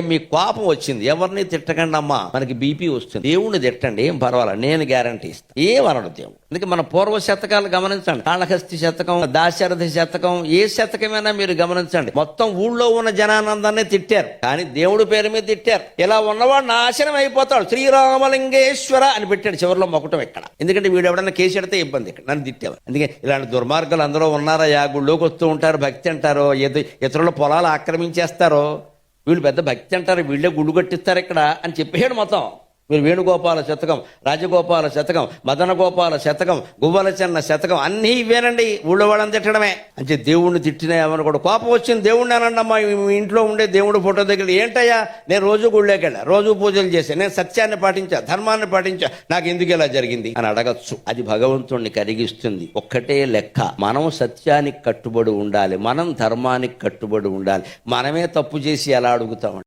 మీ కోపం వచ్చింది, ఎవరిని తిట్టకండి అమ్మా, మనకి బీపీ వస్తుంది. దేవుణ్ణి తిట్టండి, ఏం పర్వాలేదు, నేను గ్యారంటీ ఇస్తాను. ఏమనడు దేవుడు. అందుకే మన పూర్వ శతకాలు గమనించండి, కాళహస్తి శతకం, దాశరథి శతకం, ఏ శతకమైనా మీరు గమనించండి, మొత్తం ఊళ్ళో ఉన్న జనానందాన్ని తిట్టారు, కానీ దేవుడి పేరు మీద తిట్టారు. ఇలా ఉన్నవాడు నాశనం అయిపోతాడు, శ్రీరామలింగేశ్వర అని పెట్టాడు చివరిలో మొక్కటం ఇక్కడ. ఎందుకంటే వీడు ఎవడన్నా కేసు ఎడితే ఇబ్బంది, ఇక్కడ నన్ను తిట్టేవారు. అందుకే ఇలాంటి దుర్మార్గాలు అందరూ ఉన్నారా? గుళ్ళోకి వస్తూ ఉంటారు, భక్తి అంటారో, ఇతరుల పొలాలు ఆక్రమించేస్తారో, వీళ్ళు పెద్ద భక్తి అంటారు, వీళ్ళే గుళ్ళు కట్టిస్తారు ఇక్కడ అని చెప్పాడు మొత్తం. మీరు వేణుగోపాల శతకం, రాజగోపాల శతకం, మదన గోపాల శతకం, గువ్వల చెన్న శతకం, అన్నీ ఇవేనండి. ఊళ్ళో వాళ్ళని తిట్టడమే. అంటే దేవుణ్ణి తిట్టినాయమని కూడా కోపం వచ్చింది. దేవుణ్ణి అనండమ్మా, మీ ఇంట్లో ఉండే దేవుడు ఫోటో దగ్గర ఏంటయ్యా, నేను రోజు గుళ్ళోకి వెళ్ళా, రోజు పూజలు చేశాను, నేను సత్యాన్ని పాటించా, ధర్మాన్ని పాటించా, నాకు ఎందుకు ఇలా జరిగింది అని అడగచ్చు. అది భగవంతుణ్ణి కరిగిస్తుంది. ఒక్కటే లెక్క, మనం సత్యానికి కట్టుబడి ఉండాలి, మనం ధర్మానికి కట్టుబడి ఉండాలి. మనమే తప్పు చేసి ఎలా అడుగుతాం?